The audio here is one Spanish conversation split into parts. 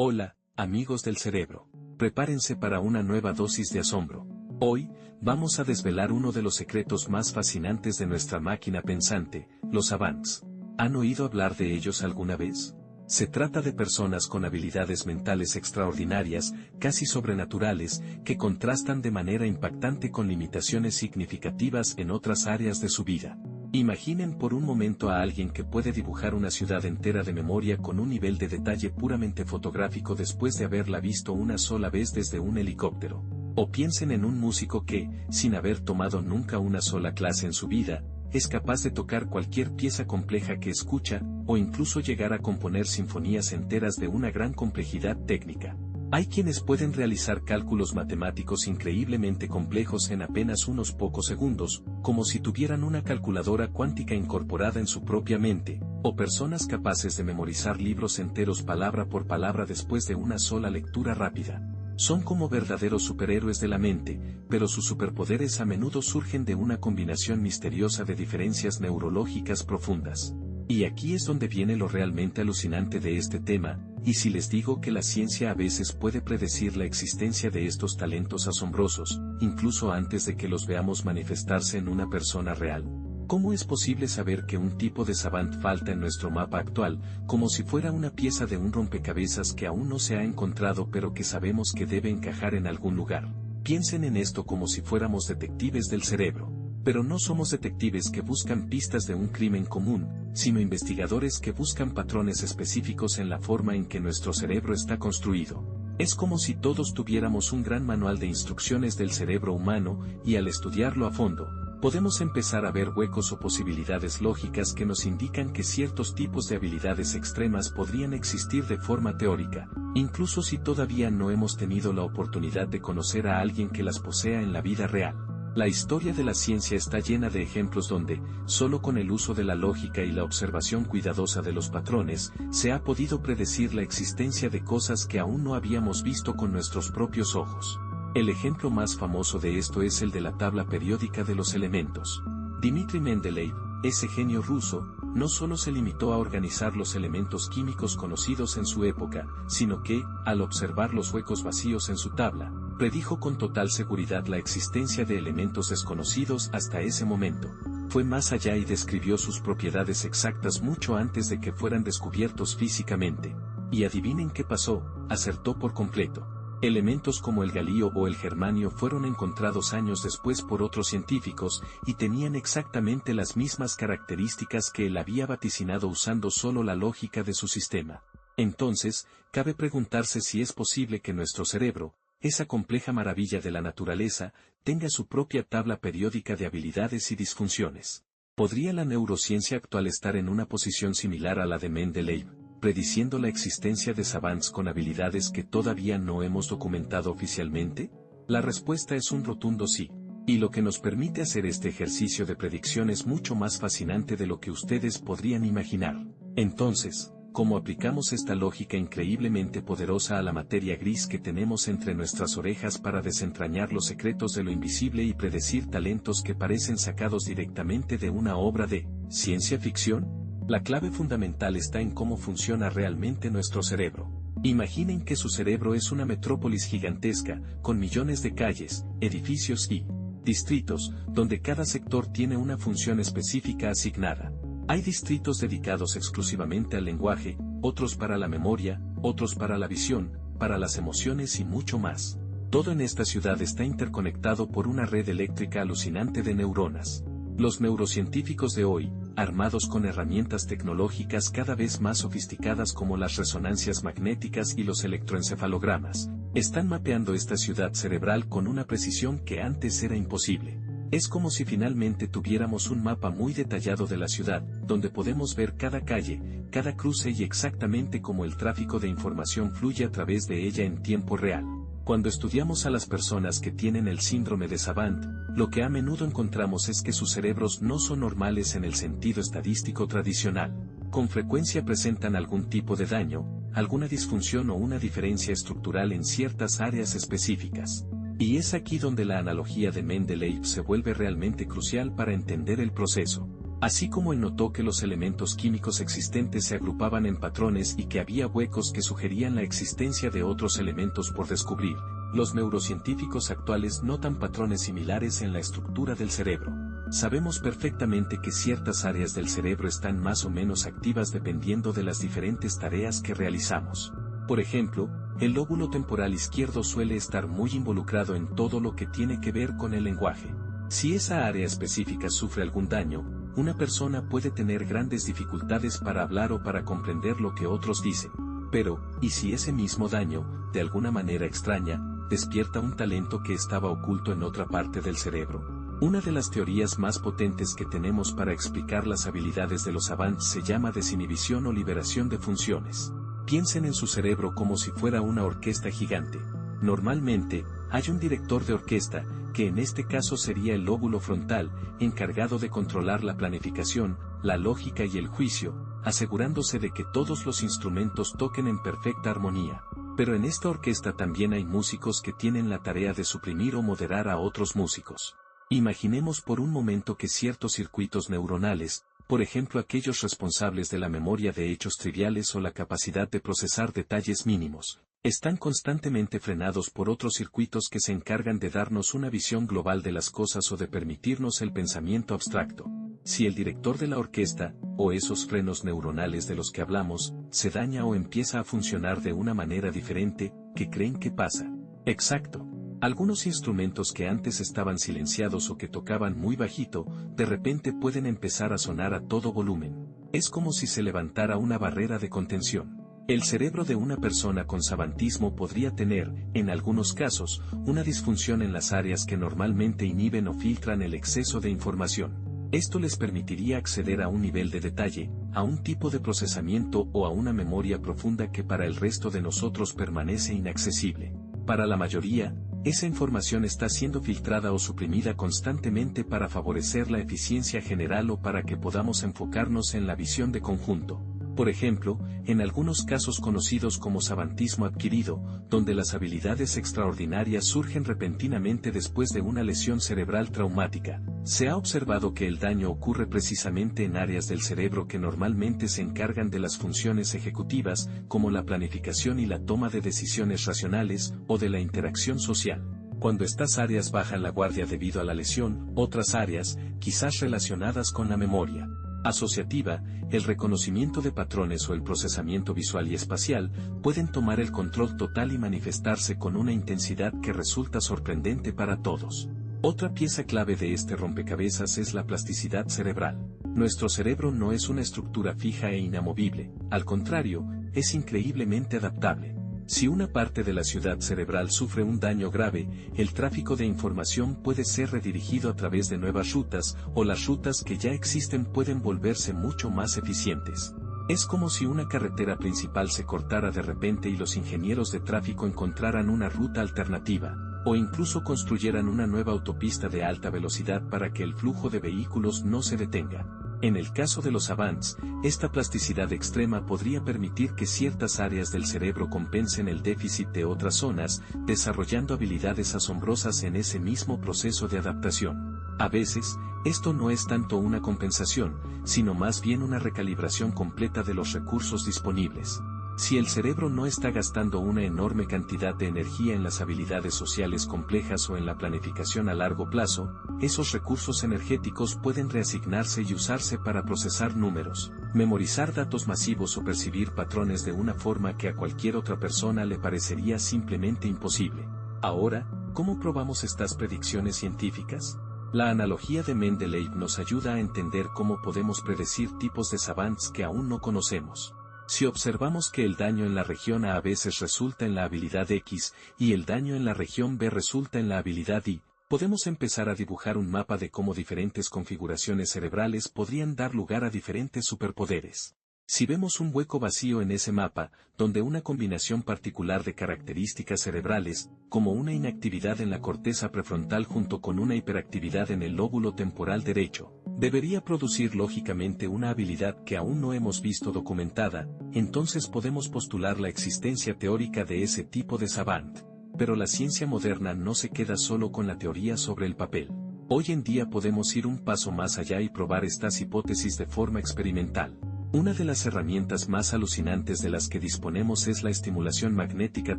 Hola, amigos del cerebro. Prepárense para una nueva dosis de asombro. Hoy, vamos a desvelar uno de los secretos más fascinantes de nuestra máquina pensante, los savants. ¿Han oído hablar de ellos alguna vez? Se trata de personas con habilidades mentales extraordinarias, casi sobrenaturales, que contrastan de manera impactante con limitaciones significativas en otras áreas de su vida. Imaginen por un momento a alguien que puede dibujar una ciudad entera de memoria con un nivel de detalle puramente fotográfico después de haberla visto una sola vez desde un helicóptero. O piensen en un músico que, sin haber tomado nunca una sola clase en su vida, es capaz de tocar cualquier pieza compleja que escucha, o incluso llegar a componer sinfonías enteras de una gran complejidad técnica. Hay quienes pueden realizar cálculos matemáticos increíblemente complejos en apenas unos pocos segundos, como si tuvieran una calculadora cuántica incorporada en su propia mente, o personas capaces de memorizar libros enteros palabra por palabra después de una sola lectura rápida. Son como verdaderos superhéroes de la mente, pero sus superpoderes a menudo surgen de una combinación misteriosa de diferencias neurológicas profundas. Y aquí es donde viene lo realmente alucinante de este tema, y si les digo que la ciencia a veces puede predecir la existencia de estos talentos asombrosos, incluso antes de que los veamos manifestarse en una persona real. ¿Cómo es posible saber que un tipo de savant falta en nuestro mapa actual, como si fuera una pieza de un rompecabezas que aún no se ha encontrado pero que sabemos que debe encajar en algún lugar? Piensen en esto como si fuéramos detectives del cerebro. Pero no somos detectives que buscan pistas de un crimen común, sino investigadores que buscan patrones específicos en la forma en que nuestro cerebro está construido. Es como si todos tuviéramos un gran manual de instrucciones del cerebro humano, y al estudiarlo a fondo, podemos empezar a ver huecos o posibilidades lógicas que nos indican que ciertos tipos de habilidades extremas podrían existir de forma teórica, incluso si todavía no hemos tenido la oportunidad de conocer a alguien que las posea en la vida real. La historia de la ciencia está llena de ejemplos donde, solo con el uso de la lógica y la observación cuidadosa de los patrones, se ha podido predecir la existencia de cosas que aún no habíamos visto con nuestros propios ojos. El ejemplo más famoso de esto es el de la tabla periódica de los elementos. Dmitri Mendeleev, ese genio ruso, no solo se limitó a organizar los elementos químicos conocidos en su época, sino que, al observar los huecos vacíos en su tabla, predijo con total seguridad la existencia de elementos desconocidos hasta ese momento. Fue más allá y describió sus propiedades exactas mucho antes de que fueran descubiertos físicamente. Y adivinen qué pasó, acertó por completo. Elementos como el galio o el germanio fueron encontrados años después por otros científicos, y tenían exactamente las mismas características que él había vaticinado usando solo la lógica de su sistema. Entonces, cabe preguntarse si es posible que nuestro cerebro, esa compleja maravilla de la naturaleza, tenga su propia tabla periódica de habilidades y disfunciones. ¿Podría la neurociencia actual estar en una posición similar a la de Mendeleev, prediciendo la existencia de savants con habilidades que todavía no hemos documentado oficialmente? La respuesta es un rotundo sí. Y lo que nos permite hacer este ejercicio de predicción es mucho más fascinante de lo que ustedes podrían imaginar. Entonces, ¿cómo aplicamos esta lógica increíblemente poderosa a la materia gris que tenemos entre nuestras orejas para desentrañar los secretos de lo invisible y predecir talentos que parecen sacados directamente de una obra de ciencia ficción? La clave fundamental está en cómo funciona realmente nuestro cerebro. Imaginen que su cerebro es una metrópolis gigantesca, con millones de calles, edificios y distritos, donde cada sector tiene una función específica asignada. Hay distritos dedicados exclusivamente al lenguaje, otros para la memoria, otros para la visión, para las emociones y mucho más. Todo en esta ciudad está interconectado por una red eléctrica alucinante de neuronas. Los neurocientíficos de hoy, armados con herramientas tecnológicas cada vez más sofisticadas como las resonancias magnéticas y los electroencefalogramas, están mapeando esta ciudad cerebral con una precisión que antes era imposible. Es como si finalmente tuviéramos un mapa muy detallado de la ciudad, donde podemos ver cada calle, cada cruce y exactamente cómo el tráfico de información fluye a través de ella en tiempo real. Cuando estudiamos a las personas que tienen el síndrome de savant, lo que a menudo encontramos es que sus cerebros no son normales en el sentido estadístico tradicional. Con frecuencia presentan algún tipo de daño, alguna disfunción o una diferencia estructural en ciertas áreas específicas. Y es aquí donde la analogía de Mendeleev se vuelve realmente crucial para entender el proceso. Así como él notó que los elementos químicos existentes se agrupaban en patrones y que había huecos que sugerían la existencia de otros elementos por descubrir, los neurocientíficos actuales notan patrones similares en la estructura del cerebro. Sabemos perfectamente que ciertas áreas del cerebro están más o menos activas dependiendo de las diferentes tareas que realizamos. Por ejemplo, el lóbulo temporal izquierdo suele estar muy involucrado en todo lo que tiene que ver con el lenguaje. Si esa área específica sufre algún daño, una persona puede tener grandes dificultades para hablar o para comprender lo que otros dicen. Pero, ¿y si ese mismo daño, de alguna manera extraña, despierta un talento que estaba oculto en otra parte del cerebro? Una de las teorías más potentes que tenemos para explicar las habilidades de los savants se llama desinhibición o liberación de funciones. Piensen en su cerebro como si fuera una orquesta gigante. Normalmente, hay un director de orquesta, que en este caso sería el lóbulo frontal, encargado de controlar la planificación, la lógica y el juicio, asegurándose de que todos los instrumentos toquen en perfecta armonía. Pero en esta orquesta también hay músicos que tienen la tarea de suprimir o moderar a otros músicos. Imaginemos por un momento que ciertos circuitos neuronales, por ejemplo aquellos responsables de la memoria de hechos triviales o la capacidad de procesar detalles mínimos, están constantemente frenados por otros circuitos que se encargan de darnos una visión global de las cosas o de permitirnos el pensamiento abstracto. Si el director de la orquesta, o esos frenos neuronales de los que hablamos, se daña o empieza a funcionar de una manera diferente, ¿qué creen que pasa? Exacto. Algunos instrumentos que antes estaban silenciados o que tocaban muy bajito, de repente pueden empezar a sonar a todo volumen. Es como si se levantara una barrera de contención. El cerebro de una persona con savantismo podría tener, en algunos casos, una disfunción en las áreas que normalmente inhiben o filtran el exceso de información. Esto les permitiría acceder a un nivel de detalle, a un tipo de procesamiento o a una memoria profunda que para el resto de nosotros permanece inaccesible. Para la mayoría, esa información está siendo filtrada o suprimida constantemente para favorecer la eficiencia general o para que podamos enfocarnos en la visión de conjunto. Por ejemplo, en algunos casos conocidos como savantismo adquirido, donde las habilidades extraordinarias surgen repentinamente después de una lesión cerebral traumática, se ha observado que el daño ocurre precisamente en áreas del cerebro que normalmente se encargan de las funciones ejecutivas, como la planificación y la toma de decisiones racionales, o de la interacción social. Cuando estas áreas bajan la guardia debido a la lesión, otras áreas, quizás relacionadas con la memoria asociativa, el reconocimiento de patrones o el procesamiento visual y espacial, pueden tomar el control total y manifestarse con una intensidad que resulta sorprendente para todos. Otra pieza clave de este rompecabezas es la plasticidad cerebral. Nuestro cerebro no es una estructura fija e inamovible, al contrario, es increíblemente adaptable. Si una parte de la ciudad cerebral sufre un daño grave, el tráfico de información puede ser redirigido a través de nuevas rutas, o las rutas que ya existen pueden volverse mucho más eficientes. Es como si una carretera principal se cortara de repente y los ingenieros de tráfico encontraran una ruta alternativa, o incluso construyeran una nueva autopista de alta velocidad para que el flujo de vehículos no se detenga. En el caso de los savants, esta plasticidad extrema podría permitir que ciertas áreas del cerebro compensen el déficit de otras zonas, desarrollando habilidades asombrosas en ese mismo proceso de adaptación. A veces, esto no es tanto una compensación, sino más bien una recalibración completa de los recursos disponibles. Si el cerebro no está gastando una enorme cantidad de energía en las habilidades sociales complejas o en la planificación a largo plazo, esos recursos energéticos pueden reasignarse y usarse para procesar números, memorizar datos masivos o percibir patrones de una forma que a cualquier otra persona le parecería simplemente imposible. Ahora, ¿cómo probamos estas predicciones científicas? La analogía de Mendeleev nos ayuda a entender cómo podemos predecir tipos de savants que aún no conocemos. Si observamos que el daño en la región A veces resulta en la habilidad X, y el daño en la región B resulta en la habilidad Y, podemos empezar a dibujar un mapa de cómo diferentes configuraciones cerebrales podrían dar lugar a diferentes superpoderes. Si vemos un hueco vacío en ese mapa, donde una combinación particular de características cerebrales, como una inactividad en la corteza prefrontal junto con una hiperactividad en el lóbulo temporal derecho, debería producir lógicamente una habilidad que aún no hemos visto documentada, entonces podemos postular la existencia teórica de ese tipo de savant. Pero la ciencia moderna no se queda solo con la teoría sobre el papel. Hoy en día podemos ir un paso más allá y probar estas hipótesis de forma experimental. Una de las herramientas más alucinantes de las que disponemos es la estimulación magnética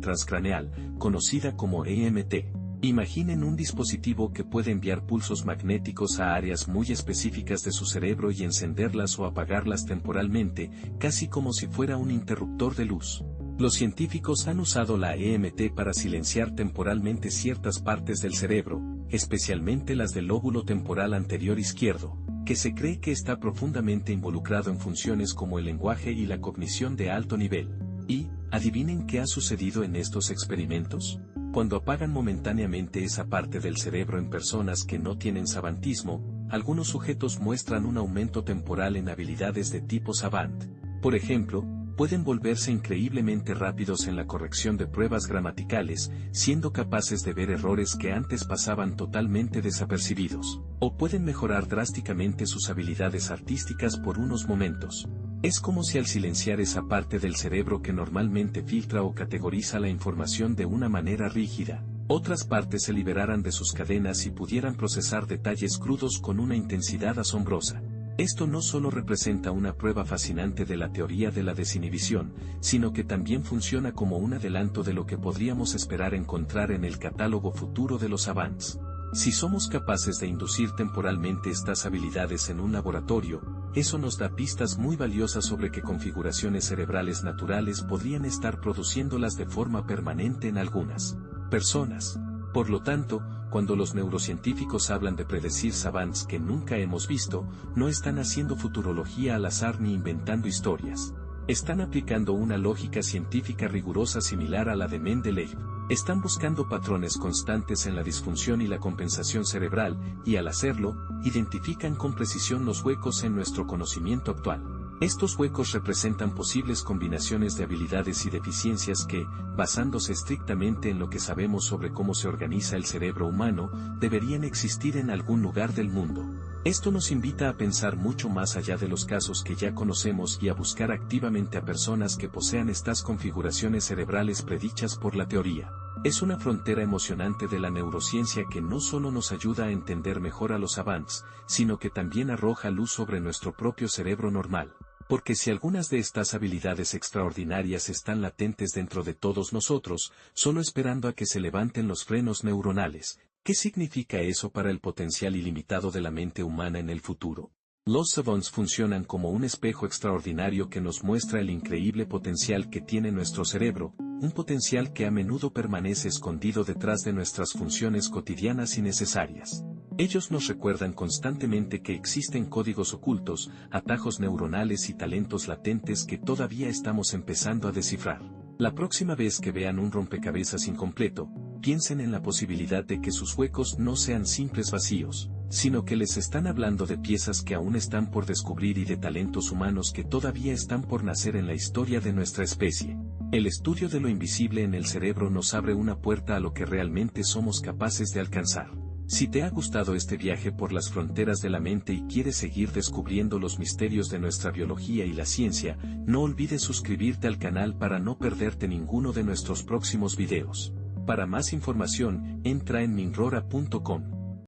transcraneal, conocida como EMT. Imaginen un dispositivo que puede enviar pulsos magnéticos a áreas muy específicas de su cerebro y encenderlas o apagarlas temporalmente, casi como si fuera un interruptor de luz. Los científicos han usado la EMT para silenciar temporalmente ciertas partes del cerebro, especialmente las del lóbulo temporal anterior izquierdo, que se cree que está profundamente involucrado en funciones como el lenguaje y la cognición de alto nivel. Y, ¿adivinen qué ha sucedido en estos experimentos? Cuando apagan momentáneamente esa parte del cerebro en personas que no tienen savantismo, algunos sujetos muestran un aumento temporal en habilidades de tipo savant. Por ejemplo, pueden volverse increíblemente rápidos en la corrección de pruebas gramaticales, siendo capaces de ver errores que antes pasaban totalmente desapercibidos, o pueden mejorar drásticamente sus habilidades artísticas por unos momentos. Es como si al silenciar esa parte del cerebro que normalmente filtra o categoriza la información de una manera rígida, otras partes se liberaran de sus cadenas y pudieran procesar detalles crudos con una intensidad asombrosa. Esto no solo representa una prueba fascinante de la teoría de la desinhibición, sino que también funciona como un adelanto de lo que podríamos esperar encontrar en el catálogo futuro de los savants. Si somos capaces de inducir temporalmente estas habilidades en un laboratorio, eso nos da pistas muy valiosas sobre qué configuraciones cerebrales naturales podrían estar produciéndolas de forma permanente en algunas personas. Por lo tanto, cuando los neurocientíficos hablan de predecir savants que nunca hemos visto, no están haciendo futurología al azar ni inventando historias. Están aplicando una lógica científica rigurosa similar a la de Mendeleev. Están buscando patrones constantes en la disfunción y la compensación cerebral, y al hacerlo, identifican con precisión los huecos en nuestro conocimiento actual. Estos huecos representan posibles combinaciones de habilidades y deficiencias que, basándose estrictamente en lo que sabemos sobre cómo se organiza el cerebro humano, deberían existir en algún lugar del mundo. Esto nos invita a pensar mucho más allá de los casos que ya conocemos y a buscar activamente a personas que posean estas configuraciones cerebrales predichas por la teoría. Es una frontera emocionante de la neurociencia que no solo nos ayuda a entender mejor a los savants, sino que también arroja luz sobre nuestro propio cerebro normal. Porque si algunas de estas habilidades extraordinarias están latentes dentro de todos nosotros, solo esperando a que se levanten los frenos neuronales, ¿qué significa eso para el potencial ilimitado de la mente humana en el futuro? Los savants funcionan como un espejo extraordinario que nos muestra el increíble potencial que tiene nuestro cerebro, un potencial que a menudo permanece escondido detrás de nuestras funciones cotidianas y necesarias. Ellos nos recuerdan constantemente que existen códigos ocultos, atajos neuronales y talentos latentes que todavía estamos empezando a descifrar. La próxima vez que vean un rompecabezas incompleto, piensen en la posibilidad de que sus huecos no sean simples vacíos, sino que les están hablando de piezas que aún están por descubrir y de talentos humanos que todavía están por nacer en la historia de nuestra especie. El estudio de lo invisible en el cerebro nos abre una puerta a lo que realmente somos capaces de alcanzar. Si te ha gustado este viaje por las fronteras de la mente y quieres seguir descubriendo los misterios de nuestra biología y la ciencia, no olvides suscribirte al canal para no perderte ninguno de nuestros próximos videos. Para más información, entra en minrora.com.